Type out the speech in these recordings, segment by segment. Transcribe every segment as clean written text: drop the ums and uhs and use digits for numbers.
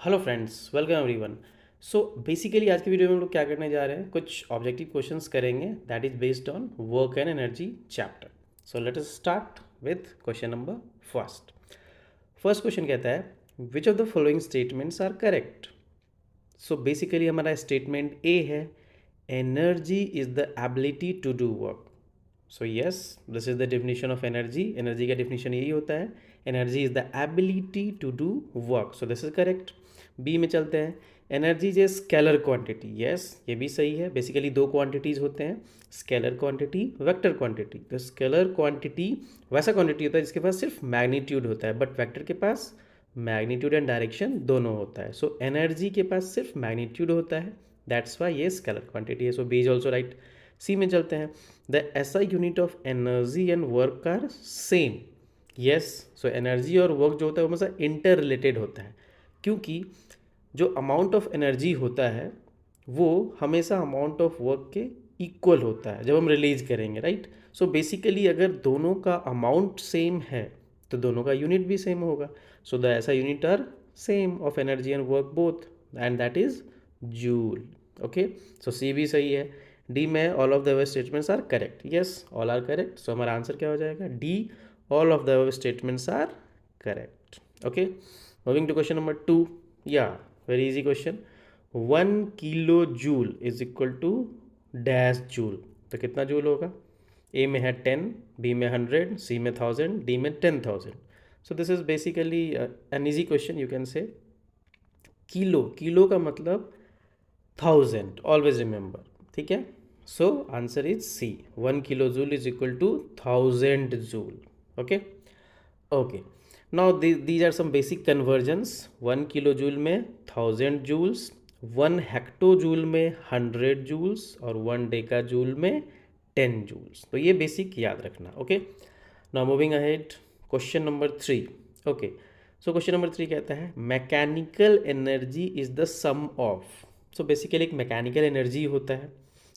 Hello friends, welcome everyone. So basically आज की video में हम लोग क्या करने जा रहे हैं, कुछ ऑब्जेक्टिव क्वेश्चंस करेंगे that is based on work and energy chapter. So let us start with question number first. First question कहता है which of the following statements are correct. So basically हमारा स्टेटमेंट ए है energy is the ability to do work. So yes, this is the definition of energy. Energy का definition यही होता है, energy is the ability to do work. So this is correct. B में चलते हैं, energy is a scalar quantity. Yes, ये भी सही है। बेसिकली दो क्वांटिटीज होते हैं, स्केलर क्वांटिटी, वेक्टर क्वांटिटी। तो स्केलर क्वांटिटी वैसा क्वांटिटी होता है जिसके पास सिर्फ मैग्नीट्यूड होता है, बट वेक्टर के पास मैग्नीट्यूड एंड डायरेक्शन दोनों होता है। सो एनर्जी के पास सिर्फ मैग्नीट्यूड होता है, दैट्स वाई ये स्केलर क्वांटिटी है। So B is also right. C में चलते हैं, the SI unit of energy and work are same. Yes, so energy और वर्क जो होता है वो हमेशा इंटर रिलेटेड होता है, क्योंकि जो अमाउंट ऑफ एनर्जी होता है वो हमेशा अमाउंट ऑफ वर्क के इक्वल होता है जब हम रिलीज करेंगे, राइट। सो बेसिकली अगर दोनों का अमाउंट सेम है तो दोनों का यूनिट भी सेम होगा। So the SI unit are same of energy and work both, and that is joule. Okay, so C भी सही है। डी में all of the statements are correct. Yes, all are correct. So हमारा answer क्या हो जाएगा, D, all of the statements are correct. Okay, moving to question number 2। या very easy question. 1 kilo joule is equal to dash joule. तो कितना joule होगा? ए में है 10, बी में 100, सी में 1000, डी में 10,000। So this is basically an easy question. You can say kilo, kilo का मतलब 1000, ऑलवेज रिमेंबर, ठीक है। So answer is C, 1 kilo joule is equal to 1000 joule. Okay okay, now these are some basic conversions. 1 kilo joule में 1000 joules, 1 hecto joule में 100 joules, और 1 Deka joule में 10 joules. तो ये बेसिक याद रखना। Okay, now moving ahead, question number 3। Okay, so question number 3 कहता है mechanical energy is the sum of. So basically एक मैकेनिकल एनर्जी होता है,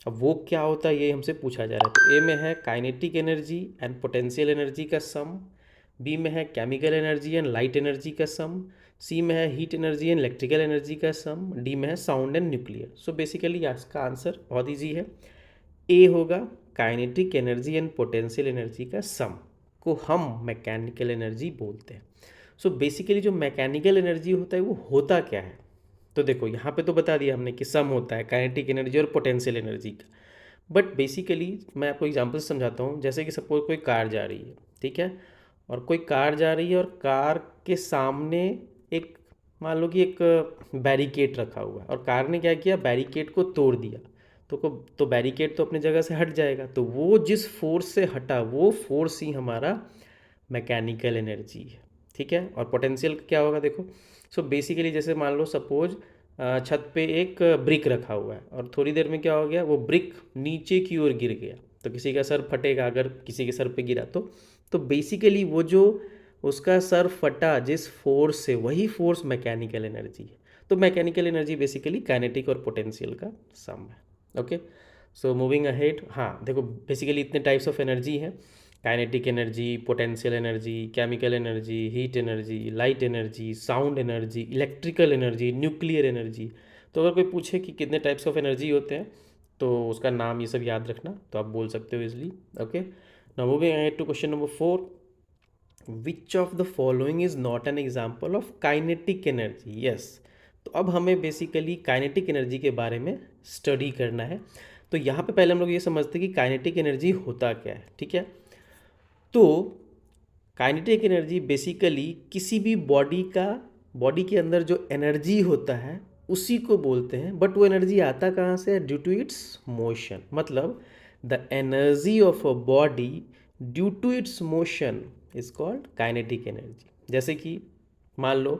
अब वो क्या होता है ये हमसे पूछा जा रहा है। तो ए में है kinetic energy and potential energy का सम, बी में है chemical energy and light energy का सम, सी में है heat energy and electrical energy का सम, डी में है sound and nuclear. So basically इसका आंसर बहुत ईजी है, ए होगा kinetic energy and potential energy का सम को हम मैकेनिकल एनर्जी बोलते हैं। सो बेसिकली जो मैकेनिकल एनर्जी होता है वो होता क्या है, तो देखो यहाँ पे तो बता दिया हमने कि सम होता है काइनेटिक एनर्जी और पोटेंशियल एनर्जी का, बट बेसिकली मैं आपको एग्जांपल से समझाता हूँ। जैसे कि सपोज कोई कार जा रही है, ठीक है, और कोई कार जा रही है और कार के सामने एक, मान लो कि एक बैरिकेड रखा हुआ है, और कार ने क्या किया, बैरिकेड को तोड़ दिया। तो बैरिकेड तो अपनी जगह से हट जाएगा, तो वो जिस फोर्स से हटा वो फोर्स ही हमारा मैकेनिकल एनर्जी है, ठीक है। और पोटेंशियल क्या होगा, देखो। सो बेसिकली जैसे मान लो सपोज छत पे एक ब्रिक रखा हुआ है, और थोड़ी देर में क्या हो गया, वो ब्रिक नीचे की ओर गिर गया, तो किसी का सर फटेगा अगर किसी के सर पे गिरा तो बेसिकली वो जो उसका सर फटा जिस फोर्स से, वही फोर्स मैकेनिकल एनर्जी है। तो मैकेनिकल एनर्जी बेसिकली काइनेटिक और पोटेंशियल का सम है। Okay, so moving ahead. हाँ देखो, बेसिकली इतने टाइप्स ऑफ एनर्जी हैं, kinetic energy, potential energy, chemical energy, heat energy, light energy, sound energy, electrical energy, nuclear energy. तो अगर कोई पूछे कि कितने टाइप्स ऑफ एनर्जी होते हैं तो उसका नाम ये सब याद रखना, तो आप बोल सकते हो easily. Okay, now moving ahead to question number 4। Which of the following is not an example of kinetic energy. Yes, तो अब हमें बेसिकली काइनेटिक एनर्जी के बारे में स्टडी करना है। तो यहाँ पे पहले हम लोग ये समझते हैं कि काइनेटिक एनर्जी होता क्या है, ठीक है। तो काइनेटिक एनर्जी बेसिकली किसी भी बॉडी के अंदर जो एनर्जी होता है उसी को बोलते हैं, बट वो एनर्जी आता कहाँ से है, ड्यू टू इट्स मोशन। मतलब the energy of a body due to its motion is called kinetic energy. जैसे कि मान लो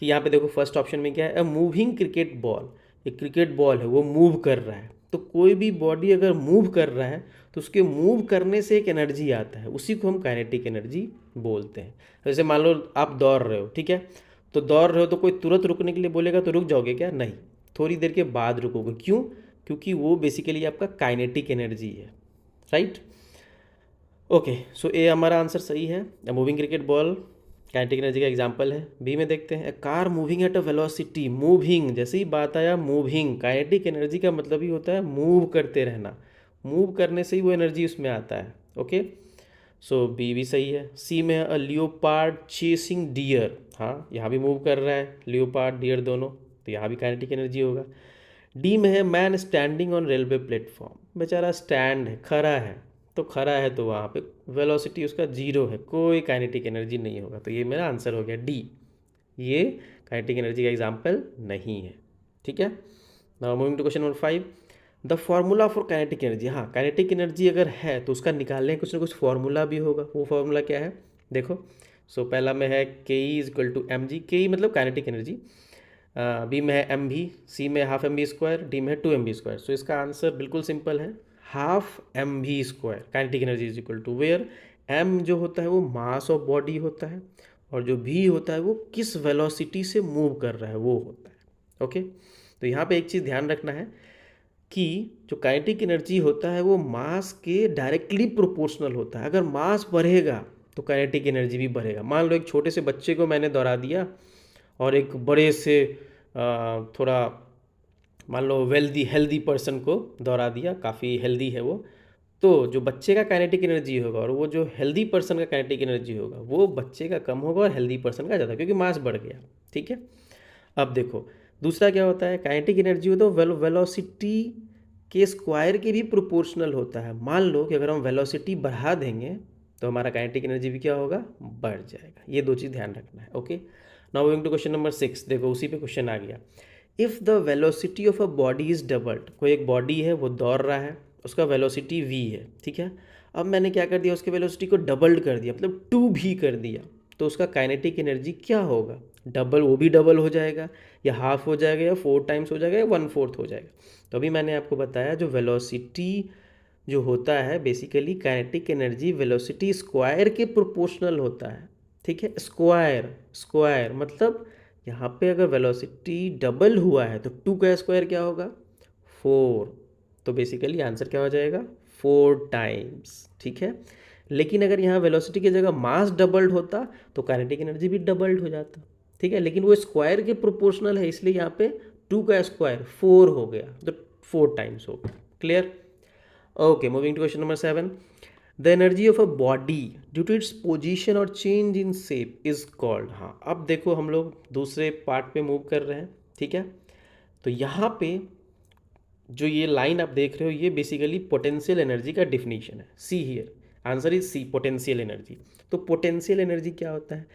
कि यहाँ पे देखो फर्स्ट ऑप्शन में क्या है, अ मूविंग क्रिकेट बॉल। एक क्रिकेट बॉल है वो मूव कर रहा है, तो कोई भी बॉडी अगर मूव कर रहा है तो उसके मूव करने से एक एनर्जी आता है, उसी को हम काइनेटिक एनर्जी बोलते हैं। जैसे मान लो आप दौड़ रहे हो, ठीक है, तो दौड़ रहे हो तो कोई तुरंत रुकने के लिए बोलेगा तो रुक जाओगे क्या? नहीं, थोड़ी देर के बाद रुकोगे। क्यों? क्योंकि वो बेसिकली आपका काइनेटिक एनर्जी है, राइट। ओके, सो ए हमारा आंसर सही है। Moving cricket ball kinetic energy का एग्जांपल है। बी में देखते हैं, car moving at a velocity, moving, जैसे ही बात आया मूविंग, काइनेटिक एनर्जी का मतलब ही होता है मूव करते रहना, मूव करने से ही वो एनर्जी उसमें आता है। ओके, सो बी भी सही है। सी में है, अ लियोपार्ड चेसिंग डियर, हाँ यहाँ भी मूव कर रहा है लियोपार्ड डियर दोनों, तो यहाँ भी काइनेटिक एनर्जी होगा। डी में है, man standing on railway platform, बेचारा स्टैंड है, खड़ा है, तो खड़ा है तो वहाँ पे वेलोसिटी उसका जीरो है, कोई काइनेटिक एनर्जी नहीं होगा, तो ये मेरा आंसर हो गया डी, ये काइनेटिक एनर्जी का एग्जाम्पल नहीं है। ठीक है, now moving to question number 5, the formula for kinetic energy. हाँ, काइनेटिक एनर्जी अगर है तो उसका निकालने कुछ ना कुछ फॉर्मूला भी होगा, वो फॉर्मूला क्या है देखो। सो पहला में है K E is equal to M G, K E मतलब काइनेटिक एनर्जी, बी में है एम भी, सी में half M B square, D में है two M B square. So इसका आंसर बिल्कुल सिंपल है, half M V square. Kinetic energy is equal to where M जो होता है वो मास ऑफ बॉडी होता है, और जो भी होता है वो किस वेलोसिटी से मूव कर रहा है वो होता है। ओके, तो यहाँ पे एक चीज़ ध्यान रखना है कि जो काइनेटिक एनर्जी होता है वो मास के डायरेक्टली प्रोपोर्शनल होता है। अगर मास बढ़ेगा तो काइनेटिक एनर्जी भी बढ़ेगा। मान लो एक छोटे से बच्चे को मैंने दौड़ा दिया और एक बड़े से थोड़ा मान लो वेल्दी हेल्दी पर्सन को दौड़ा दिया, काफ़ी हेल्दी है वो, तो जो बच्चे का काइनेटिक एनर्जी होगा और वो जो हेल्दी पर्सन का काइनेटिक एनर्जी होगा वो बच्चे का कम होगा और हेल्दी पर्सन का ज़्यादा, क्योंकि मास बढ़ गया। ठीक है, अब देखो दूसरा क्या होता है, काइनेटिक एनर्जी हो तो वेलोसिटी के स्क्वायर के भी प्रोपोर्शनल होता है। मान लो कि अगर हम वेलोसिटी बढ़ा देंगे तो हमारा काइनेटिक एनर्जी भी क्या होगा, बढ़ जाएगा। ये दो चीज़ ध्यान रखना है। Okay, now moving to question number 6, देखो उसी पे क्वेश्चन आ गया। If the velocity of a body is doubled, कोई एक बॉडी है वो दौड़ रहा है, उसका वेलोसिटी v है, ठीक है। अब मैंने क्या कर दिया, उसके वेलोसिटी को डबल्ड कर दिया, मतलब 2v कर दिया, तो उसका काइनेटिक एनर्जी क्या होगा, डबल, वो भी डबल हो जाएगा, या हाफ हो जाएगा, या 4 टाइम्स हो जाएगा, या 1/4 हो जाएगा। तो अभी मैंने आपको बताया जो वेलोसिटी जो होता है basically kinetic energy velocity square के प्रोपोर्शनल होता है। ठीक है, स्क्वायर, स्क्वायर मतलब यहाँ पे अगर वेलोसिटी डबल हुआ है तो 2 का स्क्वायर क्या होगा, 4, तो बेसिकली आंसर क्या हो जाएगा, 4 टाइम्स। ठीक है, लेकिन अगर यहाँ वेलोसिटी की जगह मास डबल्ड होता तो काइनेटिक एनर्जी भी डबल्ड हो जाता। ठीक है, लेकिन वो स्क्वायर के प्रोपोर्शनल है, इसलिए यहाँ पे 2 का स्क्वायर 4 हो गया, तो 4 टाइम्स हो गया। Clear? Okay, moving to question number 7, the energy of a body due to its position और change in shape is called. हाँ, अब देखो हम लोग दूसरे पार्ट पे मूव कर रहे हैं। ठीक है, तो यहाँ पे जो ये लाइन आप देख रहे हो ये बेसिकली पोटेंशियल एनर्जी का डिफिनीशन है। See here, answer is C, potential energy. तो पोटेंशियल एनर्जी क्या होता है,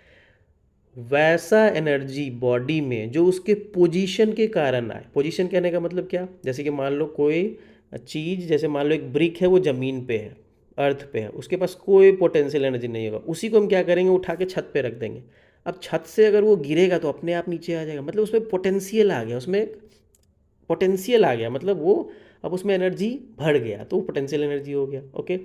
वैसा एनर्जी बॉडी में जो उसके पोजीशन के कारण आए। पोजीशन कहने का मतलब क्या, जैसे कि मान लो कोई चीज़, जैसे मान लो एक ब्रिक है वो ज़मीन पे है, अर्थ पे है, उसके पास कोई पोटेंशियल एनर्जी नहीं होगा, उसी को हम क्या करेंगे, उठा के छत पे रख देंगे। अब छत से अगर वो गिरेगा तो अपने आप नीचे आ जाएगा, मतलब उसमें पोटेंशियल आ गया, उसमें पोटेंशियल आ गया, मतलब वो अब उसमें एनर्जी बढ़ गया, तो पोटेंशियल एनर्जी हो गया। ओके,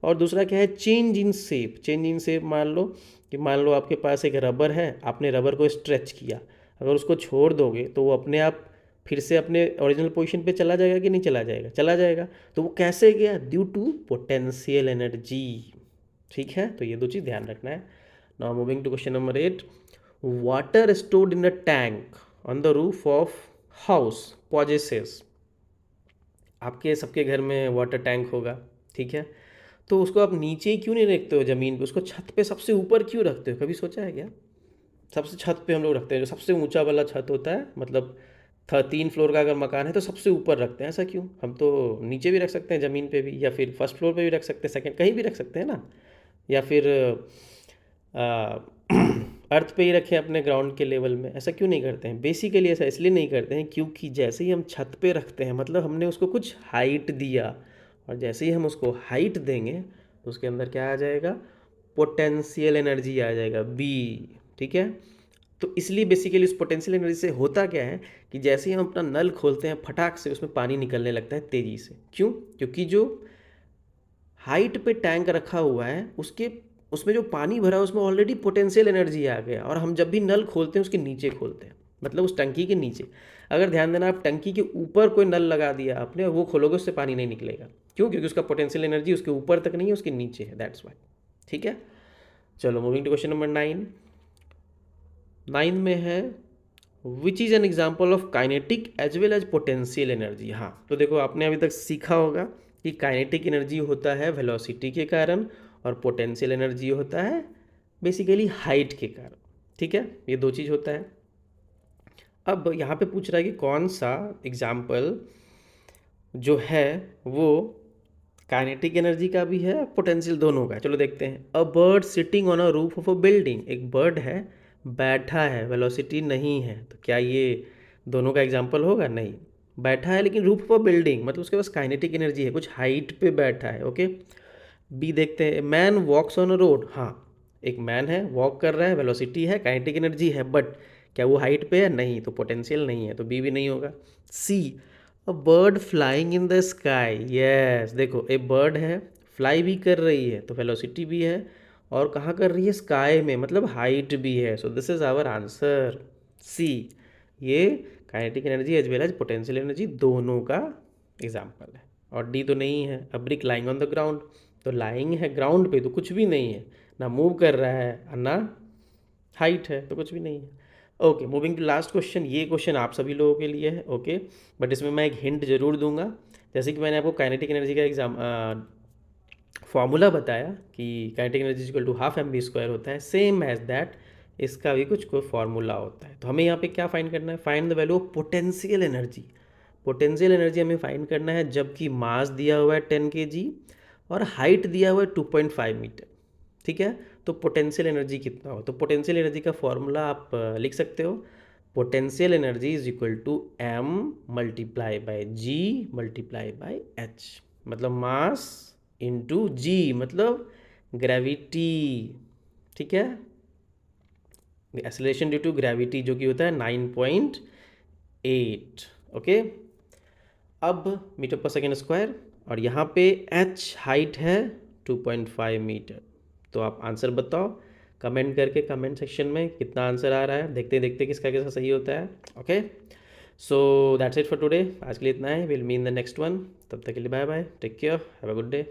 और दूसरा क्या है, change in shape. Change in shape मान लो कि मान लो आपके पास एक रबर है, आपने रबर को स्ट्रेच किया, अगर उसको छोड़ दोगे तो वो अपने आप फिर से अपने ओरिजिनल पोजीशन पे चला जाएगा कि नहीं चला जाएगा, चला जाएगा। तो वो कैसे गया, ड्यू टू पोटेंशियल एनर्जी। ठीक है, तो ये दो चीज़ ध्यान रखना है। Now moving to question number 8, water stored in a tank on the roof of house possesses. आपके सबके घर में वाटर टैंक होगा, ठीक है, तो उसको आप नीचे ही क्यों नहीं रखते हो ज़मीन पे, उसको छत पे सबसे ऊपर क्यों रखते हो, कभी सोचा है क्या? सबसे छत पे हम लोग रखते हैं, जो सबसे ऊंचा वाला छत होता है, मतलब 3 फ्लोर का अगर मकान है तो सबसे ऊपर रखते हैं, ऐसा क्यों? हम तो नीचे भी रख सकते हैं ज़मीन पे भी, या फिर फर्स्ट फ्लोर पे भी रख सकते हैं, सेकंड कहीं भी रख सकते हैं ना, या फिर अर्थ पे ही रखें अपने ग्राउंड के लेवल में, ऐसा क्यों नहीं करते हैं? बेसिकली ऐसा इसलिए नहीं करते हैं क्योंकि जैसे ही हम छत पे रखते हैं मतलब हमने उसको कुछ हाइट दिया, और जैसे ही हम उसको हाइट देंगे तो उसके अंदर क्या आ जाएगा, पोटेंशियल एनर्जी आ जाएगा, बी। ठीक है, तो इसलिए बेसिकली उस पोटेंशियल एनर्जी से होता क्या है कि जैसे ही हम अपना नल खोलते हैं फटाक से उसमें पानी निकलने लगता है तेज़ी से। क्यों? क्योंकि जो हाइट पे टैंक रखा हुआ है उसके उसमें जो पानी भरा है उसमें ऑलरेडी पोटेंशियल एनर्जी आ गया, और हम जब भी नल खोलते हैं उसके नीचे खोलते हैं, मतलब उस टंकी के नीचे। अगर ध्यान देना, आप टंकी के ऊपर कोई नल लगा दिया आपने और वो खोलोगे उससे पानी नहीं निकलेगा। क्यों? क्योंकि उसका पोटेंशियल एनर्जी उसके ऊपर तक नहीं है, उसके नीचे है, दैट्स वाई। ठीक है, चलो मूविंग टू क्वेश्चन नंबर 9, 9 में है which is an example of kinetic as well as potential energy. हाँ, तो देखो आपने अभी तक सीखा होगा कि काइनेटिक एनर्जी होता है वेलोसिटी के कारण और पोटेंशियल एनर्जी होता है बेसिकली हाइट के कारण। ठीक है, ये दो चीज़ होता है। अब यहाँ पे पूछ रहा है कि कौन सा एग्जाम्पल जो है वो काइनेटिक एनर्जी का भी है, पोटेंशियल दोनों का है। चलो देखते हैं। A bird sitting on a roof of a building, एक बर्ड है बैठा है, वेलोसिटी नहीं है, तो क्या ये दोनों का एग्जाम्पल होगा? नहीं। बैठा है लेकिन रूफ ऑफ अ बिल्डिंग मतलब उसके पास काइनेटिक एनर्जी है, कुछ हाइट पे बैठा है। ओके, बी देखते हैं। Man walks on a road, हाँ एक मैन है वॉक कर रहा है, वेलोसिटी है, काइनेटिक एनर्जी है, बट क्या वो हाइट पे है? नहीं, तो पोटेंशियल नहीं है, तो बी भी नहीं होगा। C a bird flying in the sky, yes देखो ए बर्ड है, फ्लाई भी कर रही है तो वेलोसिटी भी है, और कहाँ कर रही है? स्काई में, मतलब हाइट भी है। So this is our answer C. ये kinetic energy as well as potential energy दोनों का एग्जाम्पल है। और डी तो नहीं है। A brick lying on the ground, तो लाइंग है ग्राउंड पे तो कुछ भी नहीं है, ना मूव कर रहा है ना हाइट है, तो कुछ भी नहीं है। Okay, moving to last question. ये क्वेश्चन आप सभी लोगों के लिए है। ओके, बट इसमें मैं एक हिंट जरूर दूंगा। जैसे कि मैंने आपको काइनेटिक एनर्जी का एग्जाम फॉर्मूला बताया कि kinetic energy equal to half M B square होता है, सेम एज दैट इसका भी कुछ कोई फार्मूला होता है। तो हमें यहाँ पे क्या फाइंड करना है? Find the value of potential energy. Potential energy हमें फाइंड करना है जबकि मास दिया हुआ है 10 kg और हाइट दिया हुआ है 2.5 मीटर। ठीक है, तो पोटेंशियल एनर्जी कितना हो? तो पोटेंशियल एनर्जी का फॉर्मूला आप लिख सकते हो। Potential energy is equal to M multiply by G multiply by H, मतलब मास इंटू जी मतलब ग्रेविटी। ठीक है, एक्सेलरेशन ड्यू टू ग्रेविटी जो कि होता है 9.8। ओके, अब मीटर पर सेकेंड स्क्वायर, और यहाँ पे एच हाइट है 2.5 मीटर। तो आप आंसर बताओ कमेंट करके, कमेंट सेक्शन में कितना आंसर आ रहा है, देखते देखते किसका किसका सही होता है। Okay, so that's it for today. आज के लिए इतना है, will mean the next one. तब तक के लिए bye bye, take care, have a good day.